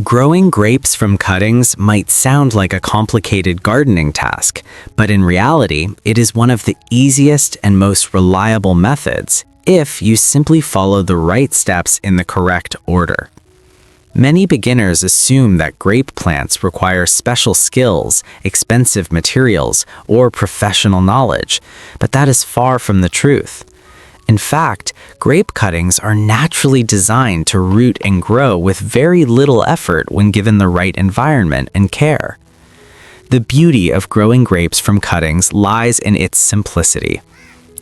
Growing grapes from cuttings might sound like a complicated gardening task, but in reality, it is one of the easiest and most reliable methods if you simply follow the right steps in the correct order. Many beginners assume that grape plants require special skills, expensive materials, or professional knowledge, but that is far from the truth. In fact, grape cuttings are naturally designed to root and grow with very little effort when given the right environment and care. The beauty of growing grapes from cuttings lies in its simplicity.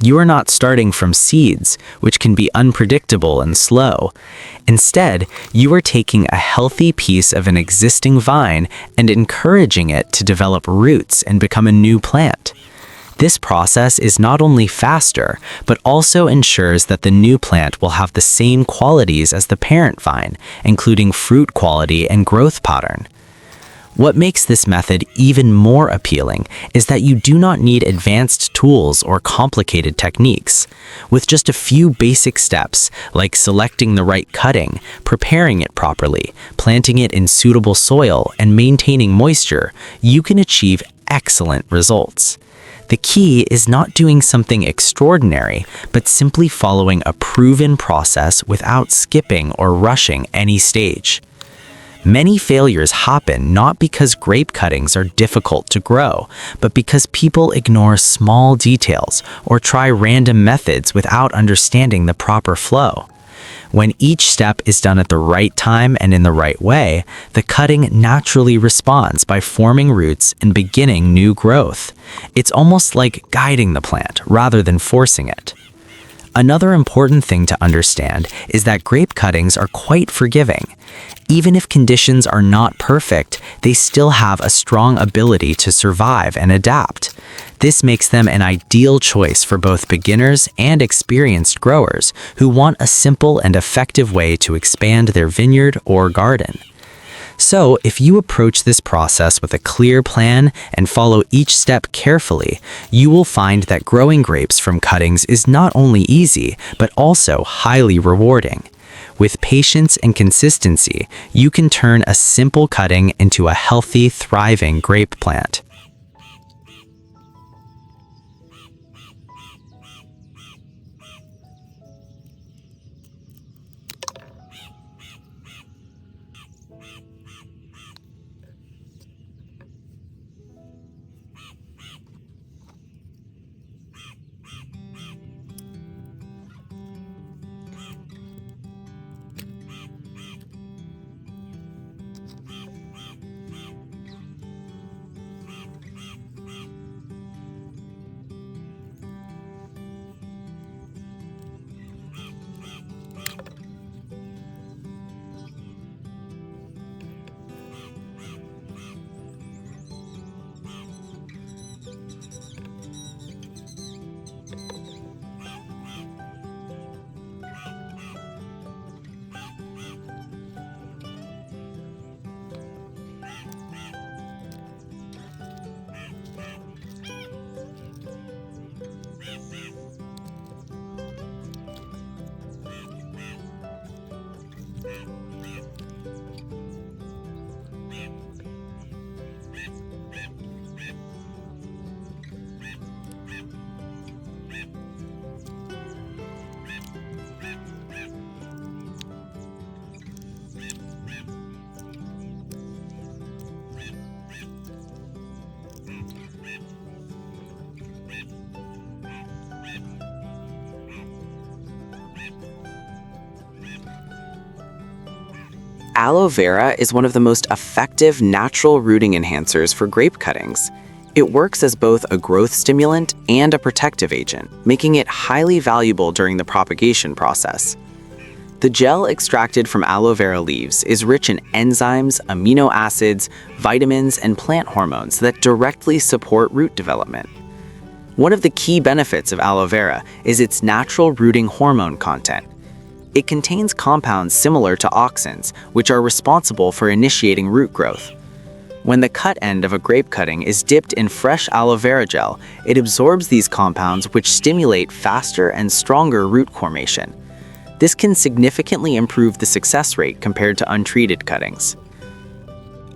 You are not starting from seeds, which can be unpredictable and slow. Instead, you are taking a healthy piece of an existing vine and encouraging it to develop roots and become a new plant. This process is not only faster, but also ensures that the new plant will have the same qualities as the parent vine, including fruit quality and growth pattern. What makes this method even more appealing is that you do not need advanced tools or complicated techniques. With just a few basic steps, like selecting the right cutting, preparing it properly, planting it in suitable soil, and maintaining moisture, you can achieve excellent results. The key is not doing something extraordinary, but simply following a proven process without skipping or rushing any stage. Many failures happen not because grape cuttings are difficult to grow, but because people ignore small details or try random methods without understanding the proper flow. When each step is done at the right time and in the right way, the cutting naturally responds by forming roots and beginning new growth. It's almost like guiding the plant rather than forcing it. Another important thing to understand is that grape cuttings are quite forgiving. Even if conditions are not perfect, they still have a strong ability to survive and adapt. This makes them an ideal choice for both beginners and experienced growers who want a simple and effective way to expand their vineyard or garden. So, if you approach this process with a clear plan and follow each step carefully, you will find that growing grapes from cuttings is not only easy, but also highly rewarding. With patience and consistency, you can turn a simple cutting into a healthy, thriving grape plant. Aloe vera is one of the most effective natural rooting enhancers for grape cuttings. It works as both a growth stimulant and a protective agent, making it highly valuable during the propagation process. The gel extracted from aloe vera leaves is rich in enzymes, amino acids, vitamins, and plant hormones that directly support root development. One of the key benefits of aloe vera is its natural rooting hormone content. It contains compounds similar to auxins, which are responsible for initiating root growth. When the cut end of a grape cutting is dipped in fresh aloe vera gel, it absorbs these compounds, which stimulate faster and stronger root formation. This can significantly improve the success rate compared to untreated cuttings.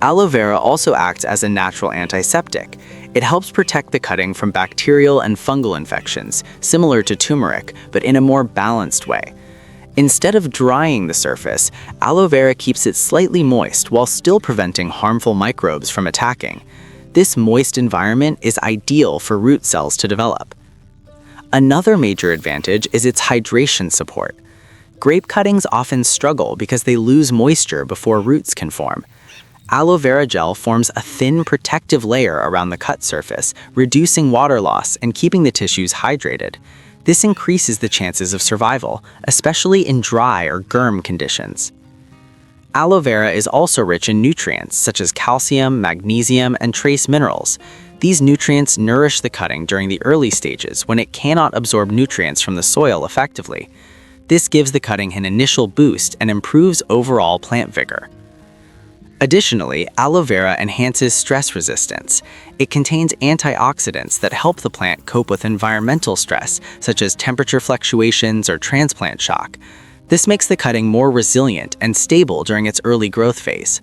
Aloe vera also acts as a natural antiseptic. It helps protect the cutting from bacterial and fungal infections, similar to turmeric, but in a more balanced way. Instead of drying the surface, aloe vera keeps it slightly moist while still preventing harmful microbes from attacking. This moist environment is ideal for root cells to develop. Another major advantage is its hydration support. Grape cuttings often struggle because they lose moisture before roots can form. Aloe vera gel forms a thin protective layer around the cut surface, reducing water loss and keeping the tissues hydrated. This increases the chances of survival, especially in dry or germ conditions. Aloe vera is also rich in nutrients such as calcium, magnesium, and trace minerals. These nutrients nourish the cutting during the early stages when it cannot absorb nutrients from the soil effectively. This gives the cutting an initial boost and improves overall plant vigor. Additionally, aloe vera enhances stress resistance. It contains antioxidants that help the plant cope with environmental stress, such as temperature fluctuations or transplant shock. This makes the cutting more resilient and stable during its early growth phase.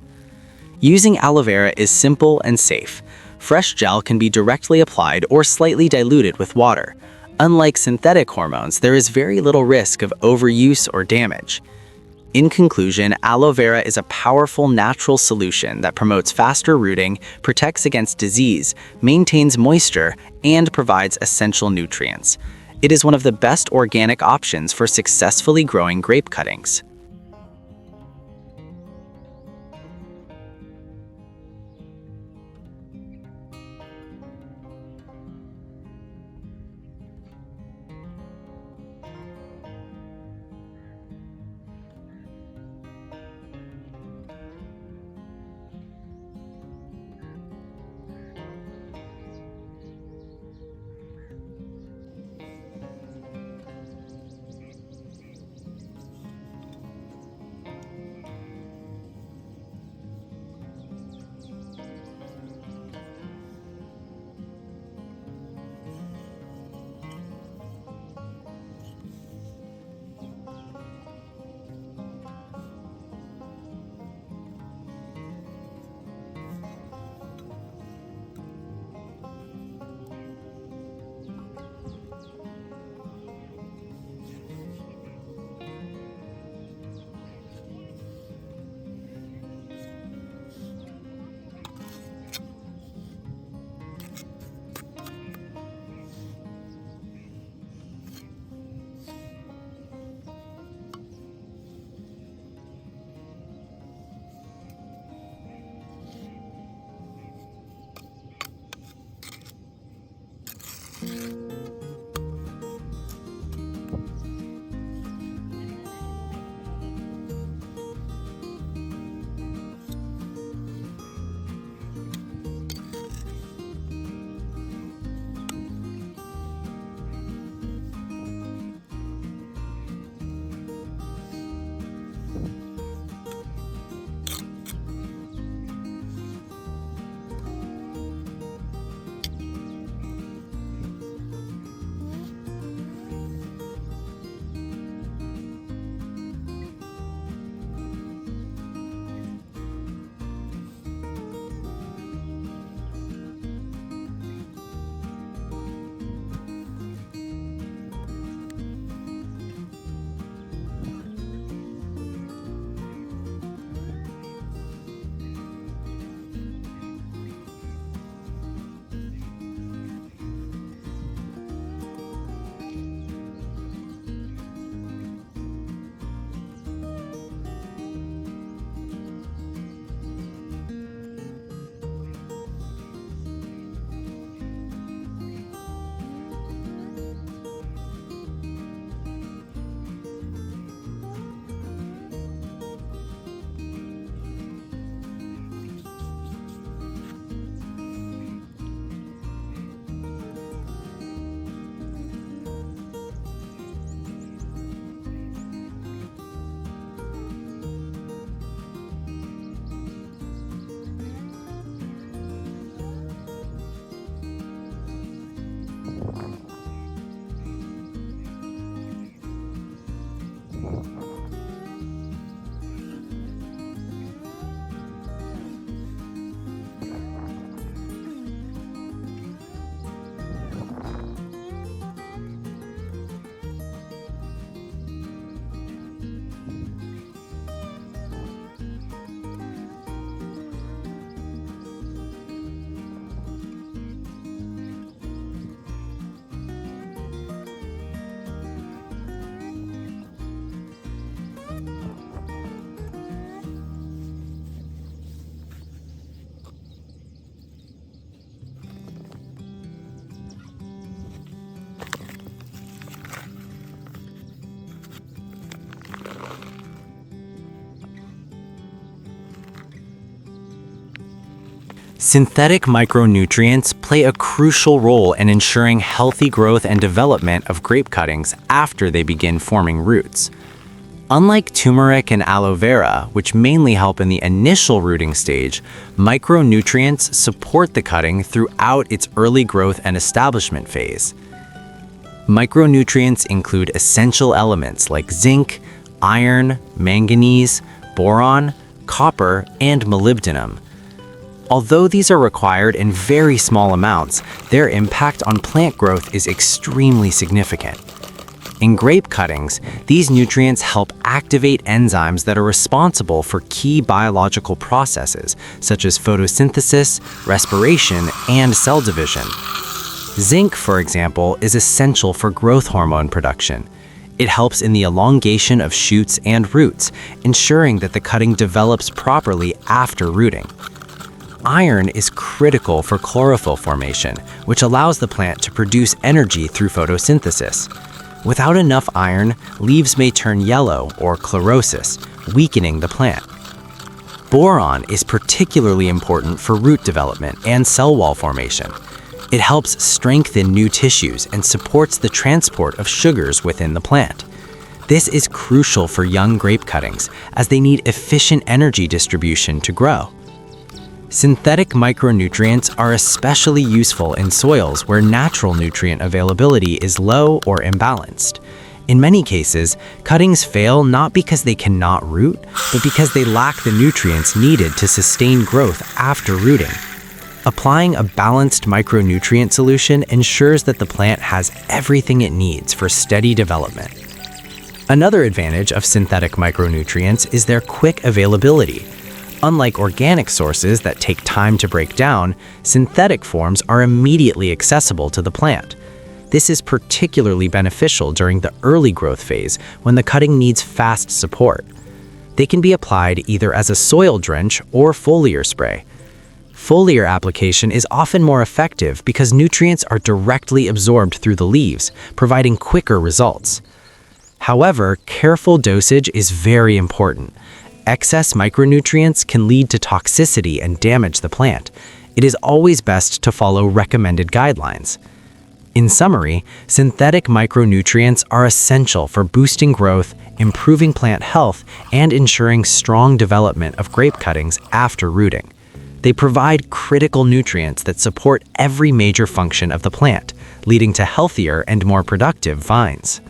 Using aloe vera is simple and safe. Fresh gel can be directly applied or slightly diluted with water. Unlike synthetic hormones, there is very little risk of overuse or damage. In conclusion, aloe vera is a powerful natural solution that promotes faster rooting, protects against disease, maintains moisture, and provides essential nutrients. It is one of the best organic options for successfully growing grape cuttings. Synthetic micronutrients play a crucial role in ensuring healthy growth and development of grape cuttings after they begin forming roots. Unlike turmeric and aloe vera, which mainly help in the initial rooting stage, micronutrients support the cutting throughout its early growth and establishment phase. Micronutrients include essential elements like zinc, iron, manganese, boron, copper, and molybdenum. Although these are required in very small amounts, their impact on plant growth is extremely significant. In grape cuttings, these nutrients help activate enzymes that are responsible for key biological processes, such as photosynthesis, respiration, and cell division. Zinc, for example, is essential for growth hormone production. It helps in the elongation of shoots and roots, ensuring that the cutting develops properly after rooting. Iron is critical for chlorophyll formation, which allows the plant to produce energy through photosynthesis. Without enough iron, leaves may turn yellow or chlorosis, weakening the plant. Boron is particularly important for root development and cell wall formation. It helps strengthen new tissues and supports the transport of sugars within the plant. This is crucial for young grape cuttings, as they need efficient energy distribution to grow. Synthetic micronutrients are especially useful in soils where natural nutrient availability is low or imbalanced. In many cases, cuttings fail not because they cannot root, but because they lack the nutrients needed to sustain growth after rooting. Applying a balanced micronutrient solution ensures that the plant has everything it needs for steady development. Another advantage of synthetic micronutrients is their quick availability. Unlike organic sources that take time to break down, synthetic forms are immediately accessible to the plant. This is particularly beneficial during the early growth phase when the cutting needs fast support. They can be applied either as a soil drench or foliar spray. Foliar application is often more effective because nutrients are directly absorbed through the leaves, providing quicker results. However, careful dosage is very important. Excess micronutrients can lead to toxicity and damage the plant. It is always best to follow recommended guidelines. In summary, synthetic micronutrients are essential for boosting growth, improving plant health, and ensuring strong development of grape cuttings after rooting. They provide critical nutrients that support every major function of the plant, leading to healthier and more productive vines.